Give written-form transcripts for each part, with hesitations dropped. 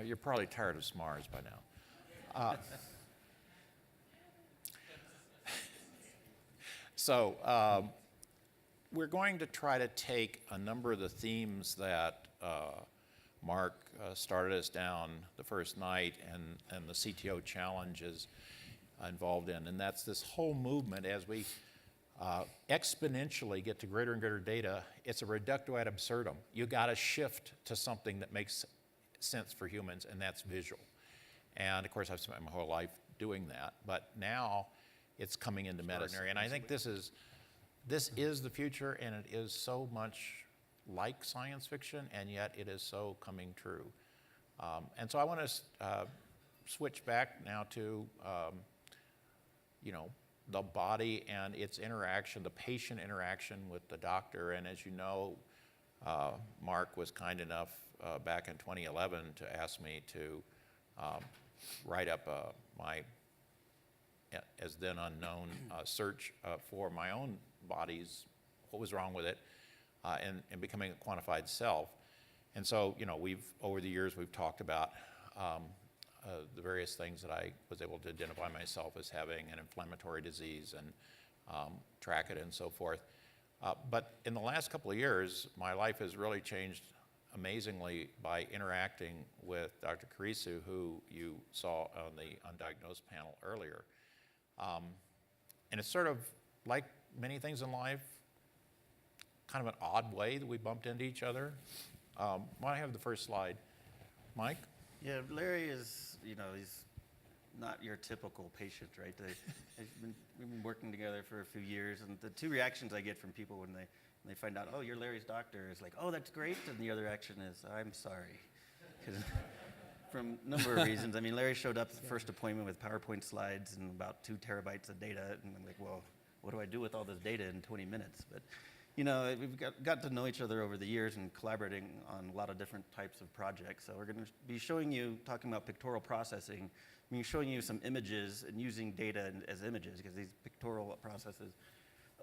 You're probably tired of SMARS by now. So we're going to try to take a number of the themes that Mark started us down the first night and the CTO challenge is involved in, and that's this whole movement as we exponentially get to greater and greater data. It's a reductio ad absurdum. You got to shift to something that makes sense for humans, and that's visual. And of course, I've spent my whole life doing that, but now it's coming into medicine. And I think this is the future, and it is so much like science fiction, and yet it is so coming true. And so I want to switch back now to, the body and its interaction, the patient interaction with the doctor. And as you know, Mark was kind enough back in 2011 to ask me to write up my, as then unknown, search for my own body's, what was wrong with it, and becoming a quantified self. And so, over the years, we've talked about the various things that I was able to identify myself as having an inflammatory disease and track it and so forth. But in the last couple of years, my life has really changed amazingly by interacting with Dr. Karisu, who you saw on the undiagnosed panel earlier. And it's sort of like many things in life, kind of an odd way that we bumped into each other. Why don't I have the first slide? Mike? Yeah, Larry is, he's not your typical patient, right? We've been working together for a few years, and the two reactions I get from people when they find out, oh, you're Larry's doctor, is like, oh, that's great, and the other reaction is, I'm sorry. From a number of reasons. I mean, Larry showed up at the first appointment with PowerPoint slides and about 2 terabytes of data, and I'm like, well, what do I do with all this data in 20 minutes? But we've got to know each other over the years and collaborating on a lot of different types of projects. So we're going to be showing you, talking about pictorial processing, showing you some images and using data as images, because these pictorial processes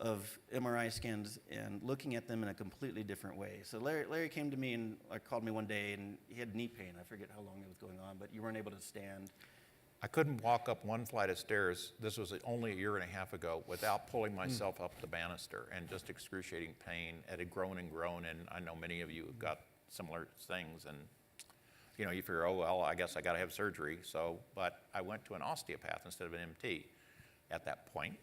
of MRI scans and looking at them in a completely different way. So Larry came to me and called me one day, and he had knee pain. I forget how long it was going on, but you weren't able to stand. I couldn't walk up one flight of stairs, this was only a year and a half ago, without pulling myself up the banister, and just excruciating pain. It had grown and grown, and I know many of you have got similar things, and you figure, oh, well, I guess I got to have surgery. But I went to an osteopath instead of an MT at that point.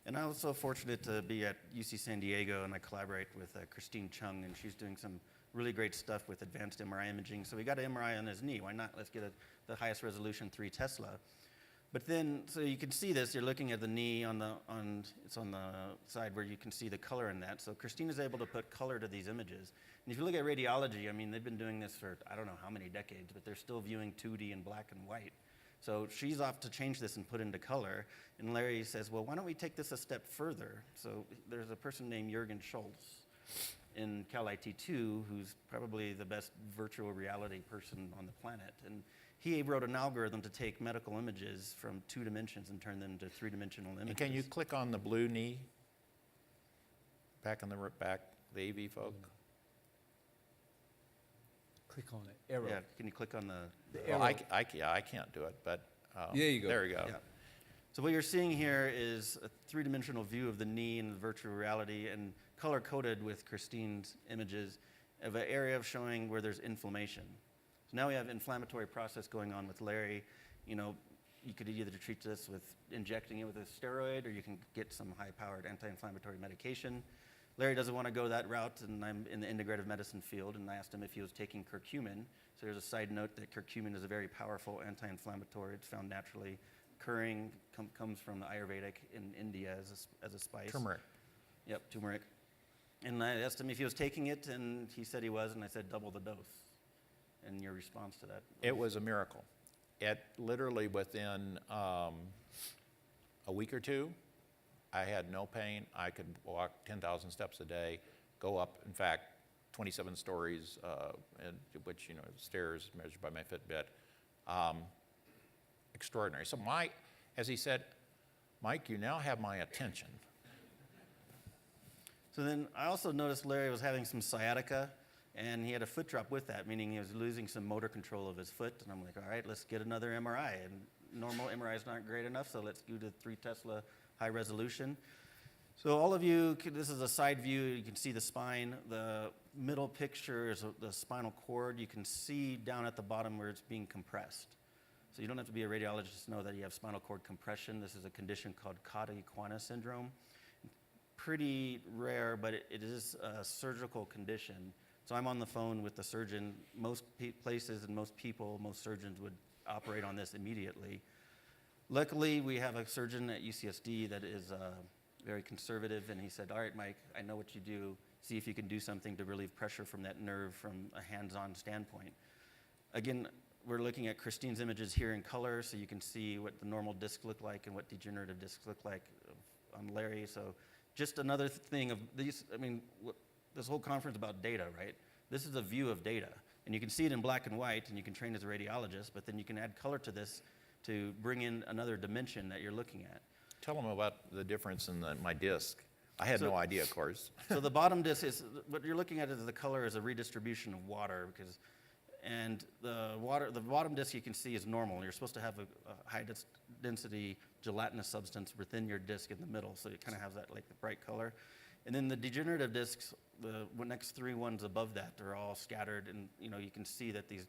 And I was so fortunate to be at UC San Diego, and I collaborate with Christine Chung, and she's doing some really great stuff with advanced MRI imaging. So we got an MRI on his knee. Why not? Let's get the highest resolution 3 Tesla. But then, so you can see this. You're looking at the knee it's on the side where you can see the color in that. So Christine is able to put color to these images. And if you look at radiology, they've been doing this for I don't know how many decades, but they're still viewing 2D in black and white. So she's off to change this and put into color. And Larry says, well, why don't we take this a step further? So there's a person named Jürgen Schultz in Cal IT2, who's probably the best virtual reality person on the planet. And he wrote an algorithm to take medical images from 2 dimensions and turn them into 3-dimensional images. And can you click on the blue knee? Back on the back, the AV folk? Click on it, arrow. Yeah, can you click on the Well, I can't do it, but there you go. There we go. Yeah. So what you're seeing here is a 3-dimensional view of the knee in virtual reality and color-coded with Christine's images of an area showing where there's inflammation. So now we have inflammatory process going on with Larry. You could either treat this with injecting it with a steroid, or you can get some high-powered anti-inflammatory medication. Larry doesn't want to go that route, and I'm in the integrative medicine field, and I asked him if he was taking curcumin. So there's a side note that curcumin is a very powerful anti-inflammatory. It's found naturally occurring, comes from the Ayurvedic in India as a spice. Turmeric. Yep, turmeric. And I asked him if he was taking it, and he said he was, and I said double the dose. And your response to that? It was a miracle. It literally within a week or two, I had no pain. I could walk 10,000 steps a day, go up, in fact, 27 stories, which, stairs measured by my Fitbit. Extraordinary. So as he said, Mike, you now have my attention. So then I also noticed Larry was having some sciatica, And he had a foot drop with that, meaning he was losing some motor control of his foot. And I'm like, all right, let's get another MRI. And normal MRIs aren't great enough, so let's do the 3 Tesla high resolution. So all of you, this is a side view. You can see the spine. The middle picture is the spinal cord. You can see down at the bottom where it's being compressed. So you don't have to be a radiologist to know that you have spinal cord compression. This is a condition called cauda syndrome. Pretty rare, but it is a surgical condition. So I'm on the phone with the surgeon. Most places and most people, most surgeons would operate on this immediately. Luckily, we have a surgeon at UCSD that is very conservative, and he said, all right, Mike, I know what you do. See if you can do something to relieve pressure from that nerve from a hands-on standpoint. Again, we're looking at Christine's images here in color, so you can see what the normal disc look like and what degenerative discs look like on Larry. So just another thing of these, I mean, this whole conference about data, right? This is a view of data, and you can see it in black and white, and you can train as a radiologist, but then you can add color to this to bring in another dimension that you're looking at. Tell them about the difference in my disc. I had no idea, of course. So the bottom disc is, what you're looking at is the color is a redistribution of water, and the bottom disc you can see is normal. You're supposed to have a high density gelatinous substance within your disc in the middle, so it kind of has that like the bright color. And then the degenerative discs, the next 3 ones above that, are all scattered, and you can see that the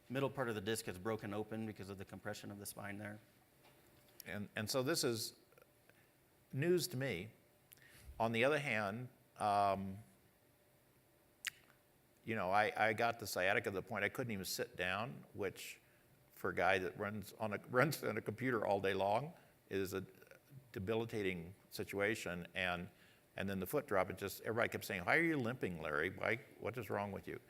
middle part of the disc is broken open because of the compression of the spine there. And so this is news to me. On the other hand, I got the sciatica to the point I couldn't even sit down, which for a guy that runs on a computer all day long is a debilitating situation. And then the foot drop, everybody kept saying, why are you limping, Larry? What is wrong with you?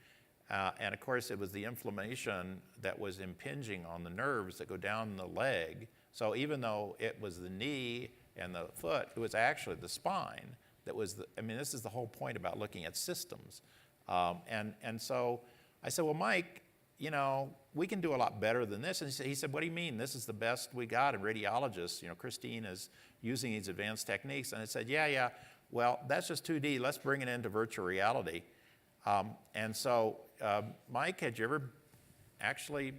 And of course, it was the inflammation that was impinging on the nerves that go down the leg. So even though it was the knee and the foot, it was actually the spine that was this is the whole point about looking at systems. And so I said, well, Mike, we can do a lot better than this. And he said, what do you mean? This is the best we got in radiologists. Christine is using these advanced techniques. And I said, yeah, well, that's just 2D. Let's bring it into virtual reality. And so, Mike, had you ever actually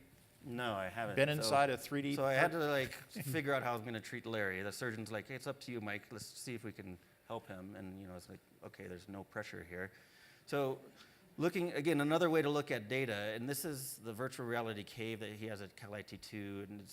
No, I haven't. been inside a 3D? So I had to figure out how I was going to treat Larry. The surgeon's like, hey, it's up to you, Mike. Let's see if we can help him. And it's like, okay, there's no pressure here. So looking, again, another way to look at data, and this is the virtual reality cave that he has at Cal IT2, and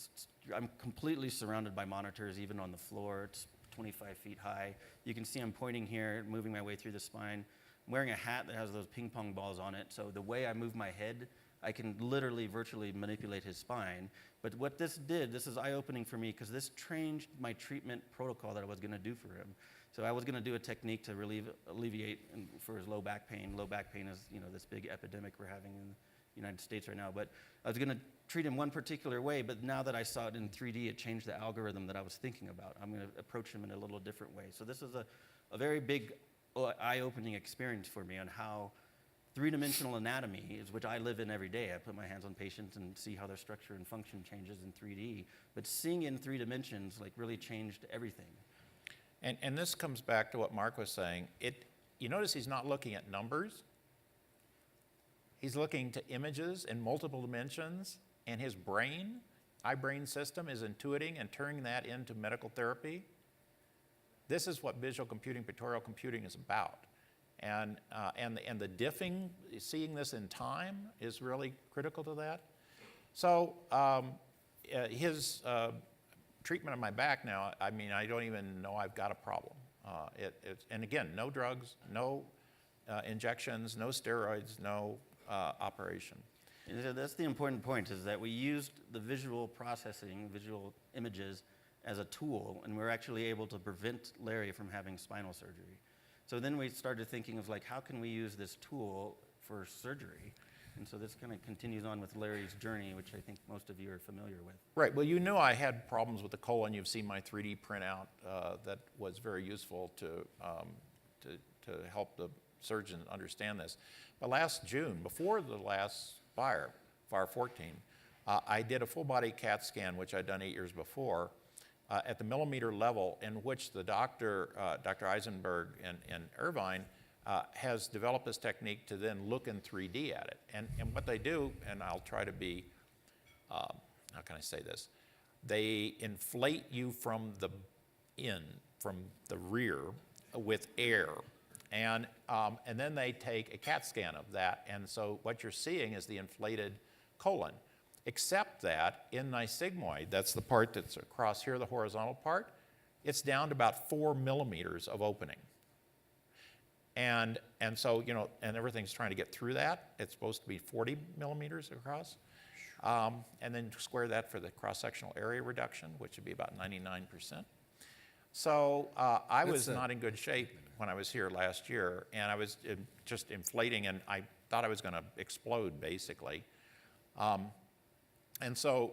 I'm completely surrounded by monitors, even on the floor. It's 25 feet high. You can see I'm pointing here, moving my way through the spine. I'm wearing a hat that has those ping pong balls on it, so the way I move my head, I can literally virtually manipulate his spine. But what this did, this is eye-opening for me, because this changed my treatment protocol that I was going to do for him. So I was going to do a technique to alleviate for his low back pain. Low back pain is, this big epidemic we're having in the United States right now. But I was going to treat him one particular way, but now that I saw it in 3D, it changed the algorithm that I was thinking about. I'm going to approach him in a little different way. So this is a very big eye-opening experience for me on how three-dimensional anatomy is, which I live in every day. I put my hands on patients and see how their structure and function changes in 3D. But seeing in 3 dimensions really changed everything. And this comes back to what Mark was saying. You notice he's not looking at numbers. He's looking to images in multiple dimensions, and his eye-brain system is intuiting and turning that into medical therapy. This is what visual computing, pictorial computing is about. And the diffing, seeing this in time, is really critical to that. So his treatment of my back now, I don't even know I've got a problem. And again, no drugs, no injections, no steroids, no operation. And that's the important point, is that we used the visual processing, visual images, as a tool, and we're actually able to prevent Larry from having spinal surgery. So then we started thinking of how can we use this tool for surgery? And so this kind of continues on with Larry's journey, which I think most of you are familiar with. Right. Well, you knew I had problems with the colon. You've seen my 3D printout that was very useful to help the surgeon understand this. But last June, before the last FiRe 14, I did a full-body CAT scan, which I'd done 8 years before, at the millimeter level, in which the Dr. Eisenberg and Irvine has developed this technique to then look in 3D at it. And what they do, and I'll try to be, how can I say this? They inflate you from the rear with air. And then they take a CAT scan of that. And so what you're seeing is the inflated colon. Except that in nisigmoid, that's the part that's across here, the horizontal part, it's down to about 4 millimeters of opening. And so, you know, and everything's trying to get through that. It's supposed to be 40 millimeters across. And then square that for the cross-sectional area reduction, which would be about 99%. So I was not in good shape when I was here last year, and I was just inflating, and I thought I was going to explode, basically. And so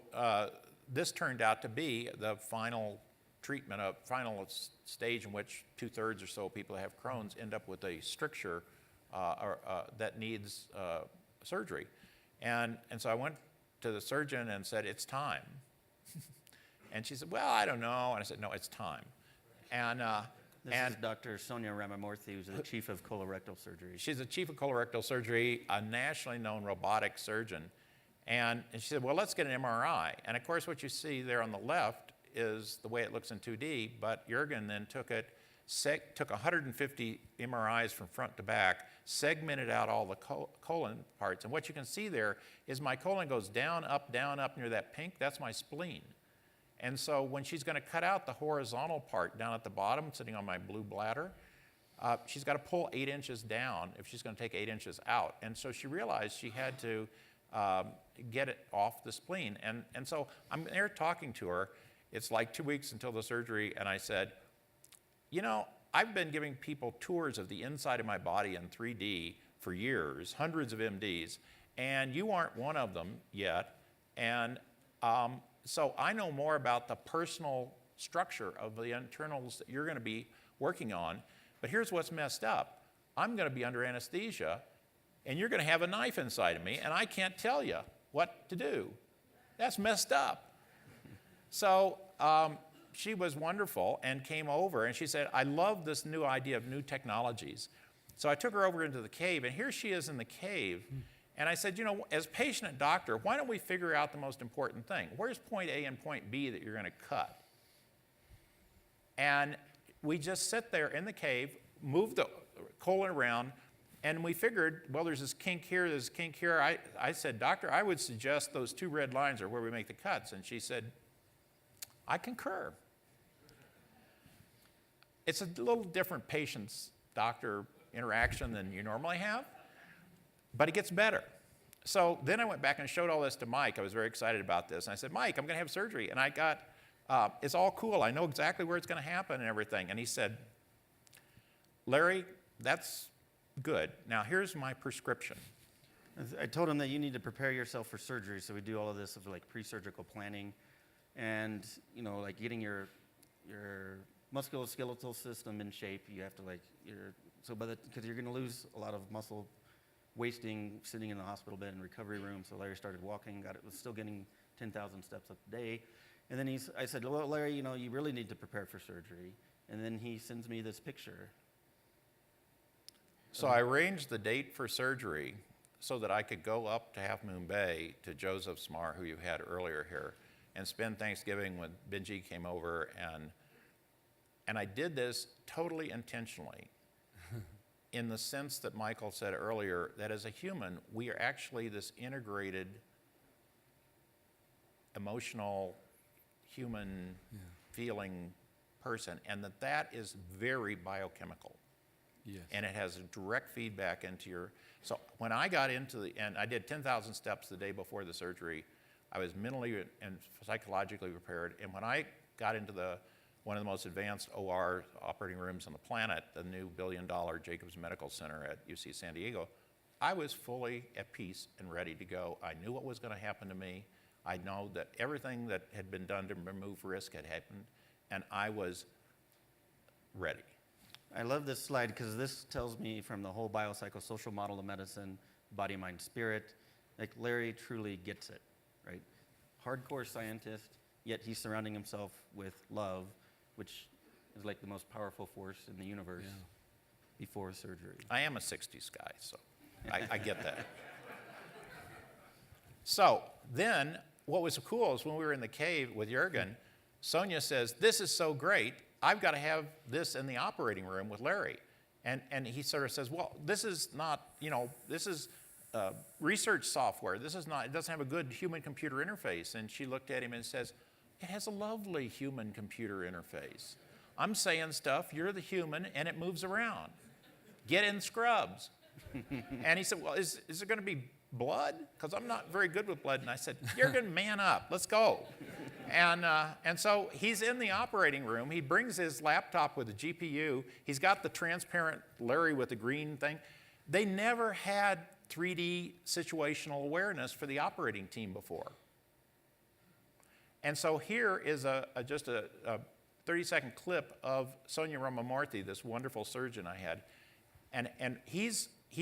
this turned out to be the final treatment, a final stage in which 2/3 or so people that have Crohn's end up with a stricture that needs surgery. And so I went to the surgeon and said, it's time. And she said, well, I don't know. And I said, no, it's time. And This is Dr. Sonia Ramamurthy, who's the chief of colorectal surgery. she's the chief of colorectal surgery, a nationally known robotic surgeon. And she said, well, let's get an MRI. And of course, what you see there on the left is the way it looks in 2D, but Jürgen then took 150 MRIs from front to back, segmented out all the colon parts. And what you can see there is my colon goes down, up near that pink. That's my spleen. And so when she's going to cut out the horizontal part down at the bottom, sitting on my blue bladder, she's got to pull 8 inches down if she's going to take 8 inches out. And so she realized she had to get it off the spleen. And so I'm there talking to her. It's like 2 weeks until the surgery, and I said, you know, I've been giving people tours of the inside of my body in 3D for years, hundreds of MDs, and you aren't one of them yet. And so I know more about the personal structure of the internals that you're going to be working on. But here's what's messed up. I'm going to be under anesthesia, and you're going to have a knife inside of me, and I can't tell you what to do. That's messed up. So she was wonderful and came over, and she said, I love this new idea of new technologies. So I took her over into the cave, and here she is in the cave. And I said, you know, as patient and doctor, why don't we figure out the most important thing? Where's point A and point B that you're going to cut? And we just sit there in the cave, move the colon around, and we figured, well, there's this kink here, there's a kink here. I said, doctor, I would suggest those 2 red lines are where we make the cuts. And she said, I concur. It's a little different patient-doctor interaction than you normally have, but it gets better. So then I went back and showed all this to Mike. I was very excited about this. And I said, Mike, I'm going to have surgery. And I got, it's all cool. I know exactly where it's going to happen and everything. And he said, Larry, that's good. Now here's my prescription. I told him that you need to prepare yourself for surgery, so we do all of this of like pre-surgical planning, and you know, like getting your musculoskeletal system in shape. You have to like because you're going to lose a lot of muscle wasting sitting in the hospital bed in recovery room. So Larry started walking, was still getting 10,000 steps a day, and then I said, well, Larry, you know, you really need to prepare for surgery, and then he sends me this picture. So I arranged the date for surgery so that I could go up to Half Moon Bay to Joseph Smar, who you had earlier here, and spend Thanksgiving when Benji came over. And I did this totally intentionally in the sense that Michael said earlier, that as a human, we are actually this integrated, emotional, human feeling person, and that is very biochemical. Yes. And it has a direct feedback into your, so when I got into and I did 10,000 steps the day before the surgery, I was mentally and psychologically prepared. And when I got into one of the most advanced OR operating rooms on the planet, the new $1 billion Jacobs Medical Center at UC San Diego, I was fully at peace and ready to go. I knew what was going to happen to me. I know that everything that had been done to remove risk had happened, and I was ready. I love this slide because this tells me from the whole biopsychosocial model of medicine, body, mind, spirit, like Larry truly gets it, right? Hardcore scientist, yet he's surrounding himself with love, which is like the most powerful force in the universe. before surgery. I am a 60s guy, so I get that. So then what was cool is when we were in the cave with Jurgen, Sonia says, this is so great, I've got to have this in the operating room with Larry. And he sort of says, well, this is not, this is research software. This is not, it doesn't have a good human-computer interface. And she looked at him and says, it has a lovely human-computer interface. I'm saying stuff, you're the human, and it moves around. Get in scrubs. And he said, well, is there going to be blood? Because I'm not very good with blood. And I said, Jurgen, man up, let's go. And so he's in the operating room. He brings his laptop with a GPU. He's got the transparent Larry with the green thing. They never had 3D situational awareness for the operating team before. And so here is just a 30-second clip of Sonia Ramamurthy, this wonderful surgeon I had. And he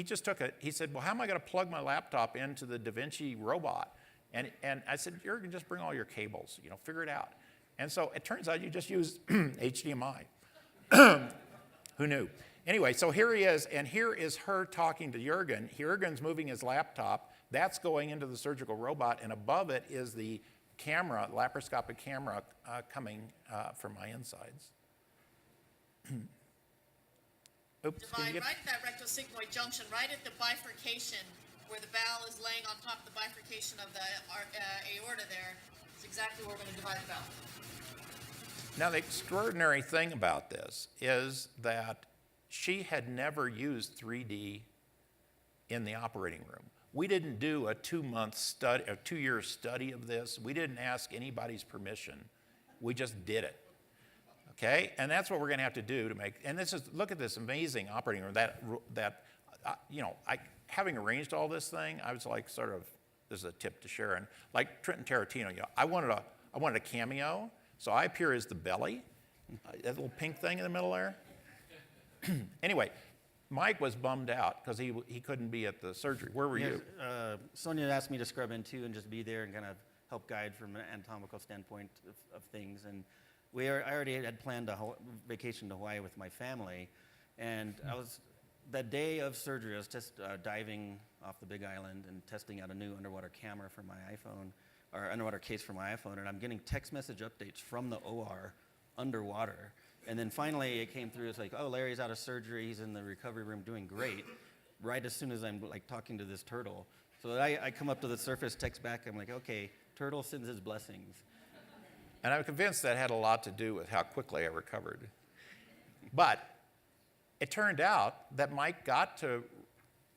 just took he said, well, how am I going to plug my laptop into the Da Vinci robot? And I said, Jurgen, just bring all your cables, figure it out. And so it turns out you just use HDMI. Who knew? Anyway, so here he is, and here is her talking to Jurgen. Jurgen's moving his laptop. That's going into the surgical robot, and above it is the camera, laparoscopic camera, coming from my insides. Oops, Divide right at that rectosigmoid junction, right at the bifurcation where the bowel is laying on top of the bifurcation of the aorta there. It's exactly where we're going to divide the bowel. Now, the extraordinary thing about this is that she had never used 3D in the operating room. We didn't do a 2-month study, a 2-year study of this. We didn't ask anybody's permission. We just did it. Okay, and that's what we're going to have to do to make. And this is, look at this amazing operating room. Having arranged all this thing, I was like, sort of, this is a tip to Sharon, like Trenton Tarantino. I wanted a cameo, so I appear as the belly, that little pink thing in the middle there. Anyway, Mike was bummed out because he couldn't be at the surgery. Where were you? Sonia asked me to scrub in too and just be there and kind of help guide from an anatomical standpoint of things. And I already had planned a vacation to Hawaii with my family, and that day of surgery, I was just diving off the Big Island and testing out a new underwater camera for my iPhone, or underwater case for my iPhone, and I'm getting text message updates from the OR underwater. And then finally it came through, it's like, oh, Larry's out of surgery, he's in the recovery room doing great, right as soon as I'm like talking to this turtle. So I come up to the surface, text back, I'm like, okay, turtle sends his blessings. And I'm convinced that had a lot to do with how quickly I recovered. But it turned out that Mike got to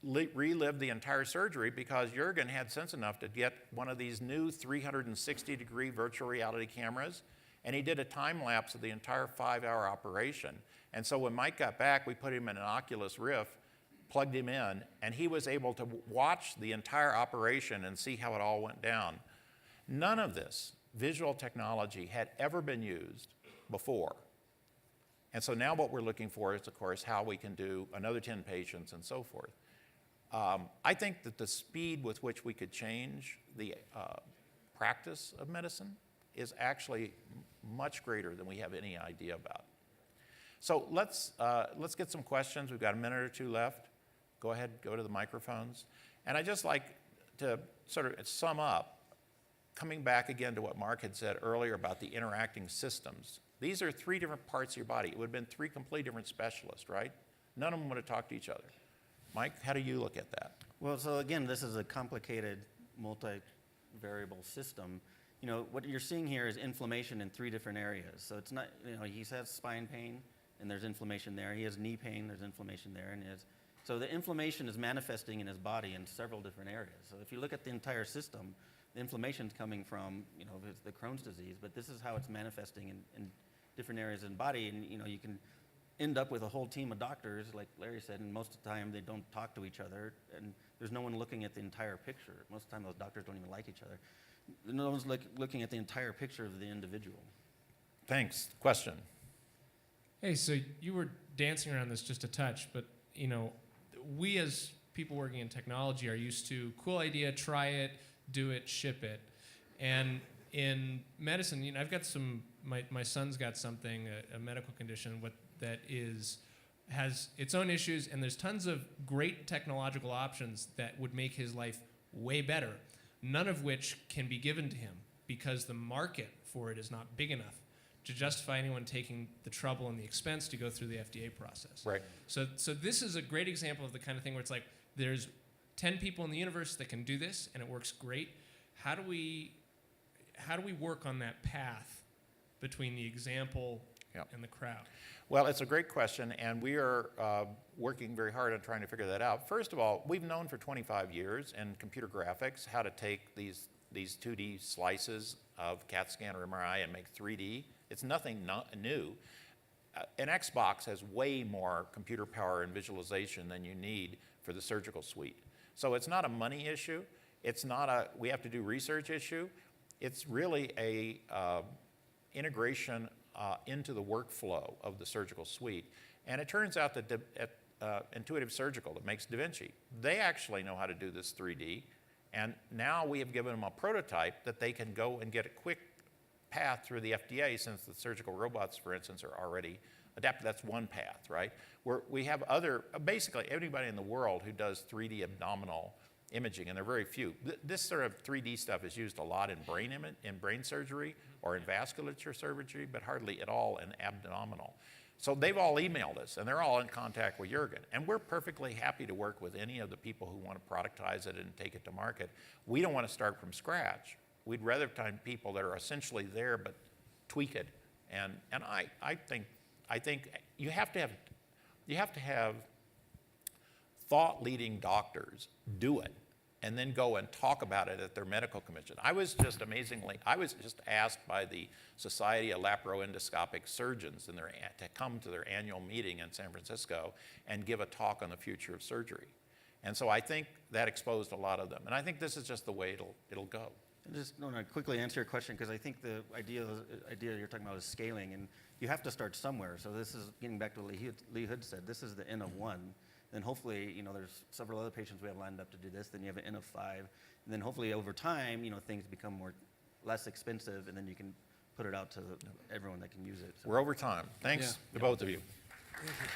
relive the entire surgery because Jurgen had sense enough to get one of these new 360-degree virtual reality cameras, and he did a time lapse of the entire 5-hour operation. And so when Mike got back, we put him in an Oculus Rift, plugged him in, and he was able to watch the entire operation and see how it all went down. None of this visual technology had ever been used before. And so now what we're looking for is, of course, how we can do another 10 patients and so forth. I think that the speed with which we could change the practice of medicine is actually much greater than we have any idea about. So let's get some questions. We've got a minute or two left. Go ahead, go to the microphones. And I'd just like to sort of sum up, coming back again to what Mark had said earlier about the interacting systems. These are 3 different parts of your body. It would have been 3 completely different specialists, right? None of them would have talked to each other. Mike, how do you look at that? Well, so again, this is a complicated multi-variable system. What you're seeing here is inflammation in 3 different areas. So it's not, he has spine pain, and there's inflammation there. He has knee pain, there's inflammation there. So the inflammation is manifesting in his body in several different areas. So if you look at the entire system, the inflammation's coming from, the Crohn's disease, but this is how it's manifesting in different areas in the body. And, you can end up with a whole team of doctors, like Larry said, and most of the time they don't talk to each other, and there's no one looking at the entire picture. Most of the time those doctors don't even like each other. No one's looking at the entire picture of the individual. Thanks. Question? Hey, so you were dancing around this just a touch, but, we as people working in technology are used to cool idea, try it, do it, ship it. And in medicine, I've got my son's got something, a medical condition that is has its own issues, and there's tons of great technological options that would make his life way better, none of which can be given to him because the market for it is not big enough to justify anyone taking the trouble and the expense to go through the FDA process. Right. So this is a great example of the kind of thing where it's like there's 10 people in the universe that can do this, and it works great. How do we work on that path between the example Yep. and the crowd? Well, it's a great question, and we are working very hard on trying to figure that out. First of all, we've known for 25 years in computer graphics how to take these 2D slices of CAT scan or MRI and make 3D. It's nothing new. An Xbox has way more computer power and visualization than you need for the surgical suite. So it's not a money issue. It's not a we have to do research issue. It's really a integration into the workflow of the surgical suite. And it turns out that Intuitive Surgical, that makes Da Vinci, they actually know how to do this 3D. And now we have given them a prototype that they can go and get a quick path through the FDA, since the surgical robots, for instance, are already adapted. That's one path, right? We have basically anybody in the world who does 3D abdominal imaging, and there are very few. This sort of 3D stuff is used a lot in brain surgery or in vasculature surgery, but hardly at all in abdominal. So they've all emailed us, and they're all in contact with Jürgen. And we're perfectly happy to work with any of the people who want to productize it and take it to market. We don't want to start from scratch. We'd rather find people that are essentially there but tweak it. And I think you have to have thought-leading doctors do it and then go and talk about it at their medical commission. I was just asked by the Society of Laparoendoscopic Surgeons to come to their annual meeting in San Francisco and give a talk on the future of surgery. And so I think that exposed a lot of them. And I think this is just the way it'll go. I just want to quickly answer your question, because I think the idea you're talking about is scaling, and you have to start somewhere. So this is getting back to what Lee Hood said. This is the N of 1. Then hopefully, there's several other patients we have lined up to do this. Then you have an N of 5, and then hopefully over time, things become less expensive, and then you can put it out to everyone that can use it. So. We're over time. Thanks to both of you. Thank you.